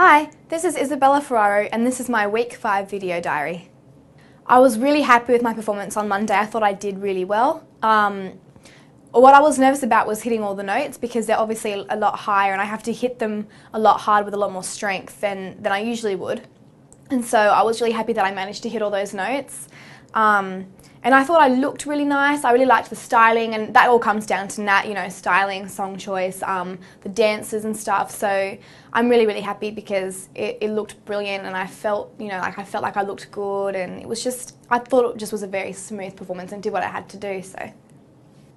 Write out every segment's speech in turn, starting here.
Hi, this is Isabella Ferraro and this is my Week 5 video diary. I was really happy with my performance on Monday. I thought I did really well. What I was nervous about was hitting all the notes because they're obviously a lot higher and I have to hit them a lot harder with a lot more strength than I usually would. And so I was really happy that I managed to hit all those notes. And I thought I looked really nice. I really liked the styling, and that all comes down to Nat, you know, styling, song choice, the dances and stuff. So I'm really, really happy because it looked brilliant, and I felt, you know, like I looked good, and it was just, I thought it just was a very smooth performance and did what I had to do. So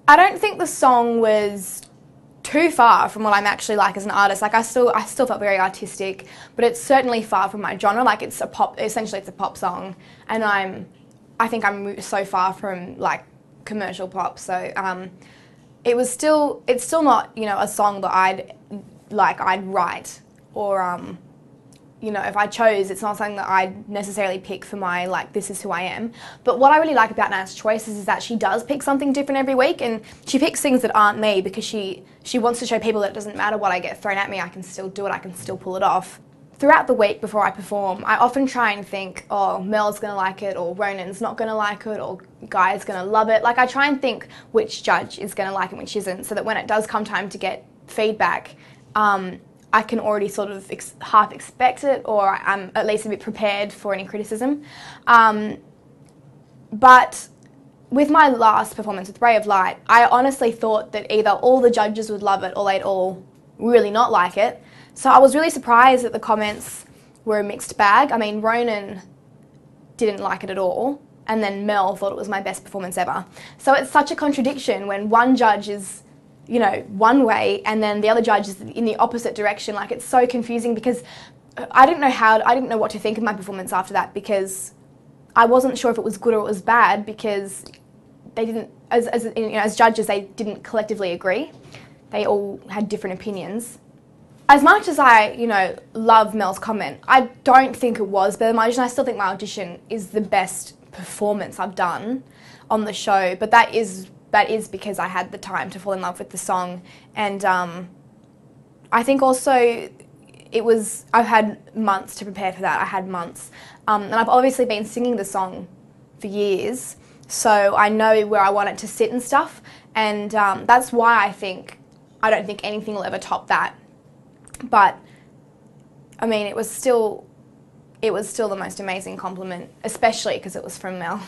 I don't think the song was too far from what I'm actually like as an artist. Like I still felt very artistic, but it's certainly far from my genre. Like it's a pop, essentially it's a pop song, and I think I'm so far from like commercial pop. So it's still not, you know, a song that I'd write, or you know, if I chose, it's not something that I'd necessarily pick for my, like, this is who I am. But what I really like about Nat's choices is that she does pick something different every week, and she picks things that aren't me because she wants to show people that it doesn't matter what I get thrown at me, I can still do it, I can still pull it off. Throughout the week before I perform, I often try and think, oh, Mel's going to like it, or Ronan's not going to like it, or Guy's going to love it. Like, I try and think which judge is going to like it and which isn't, so that when it does come time to get feedback, I can already sort of half expect it, or I'm at least a bit prepared for any criticism. But with my last performance with Ray of Light, I honestly thought that either all the judges would love it or they'd all really not like it. So I was really surprised that the comments were a mixed bag. I mean, Ronan didn't like it at all, and then Mel thought it was my best performance ever. So it's such a contradiction when one judge is, you know, one way and then the other judge is in the opposite direction. Like, it's so confusing because I didn't know what to think of my performance after that, because I wasn't sure if it was good or it was bad, because they didn't, as judges, they didn't collectively agree. They all had different opinions. As much as I, you know, love Mel's comment, I don't think it was better than my audition. I still think my audition is the best performance I've done on the show, but that is because I had the time to fall in love with the song, and I think also I've had months to prepare for that. I had months, and I've obviously been singing the song for years, so I know where I want it to sit and stuff, and that's why I don't think anything will ever top that. But I mean, it was still the most amazing compliment, especially because it was from Mel.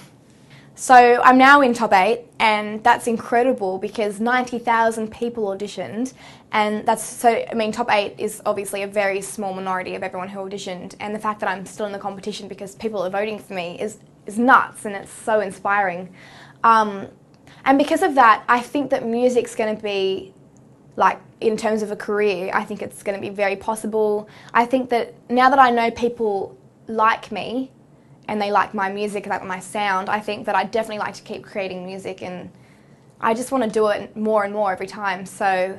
So I'm now in top 8, and that's incredible because 90,000 people auditioned, and top 8 is obviously a very small minority of everyone who auditioned, and the fact that I'm still in the competition because people are voting for me is nuts, and it's so inspiring. And because of that, I think that music's going to be, like, in terms of a career, I think it's going to be very possible. I think that now that I know people like me and they like my music, like my sound, I think that I'd definitely like to keep creating music, and I just want to do it more and more every time. So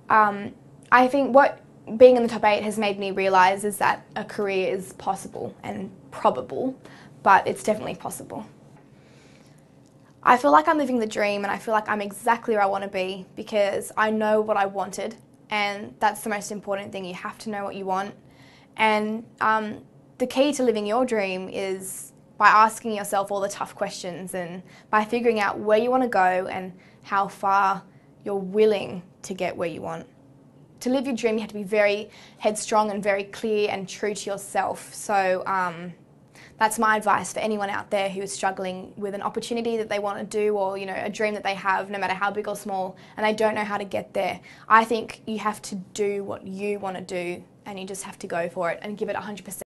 I think what being in the top 8 has made me realise is that a career is possible and probable, but it's definitely possible. I feel like I'm living the dream, and I feel like I'm exactly where I want to be because I know what I wanted, and that's the most important thing. You have to know what you want, and the key to living your dream is by asking yourself all the tough questions and by figuring out where you want to go and how far you're willing to get where you want. To live your dream, you have to be very headstrong and very clear and true to yourself. So that's my advice for anyone out there who is struggling with an opportunity that they want to do, or, you know, a dream that they have, no matter how big or small, and they don't know how to get there. I think you have to do what you want to do, and you just have to go for it and give it 100%.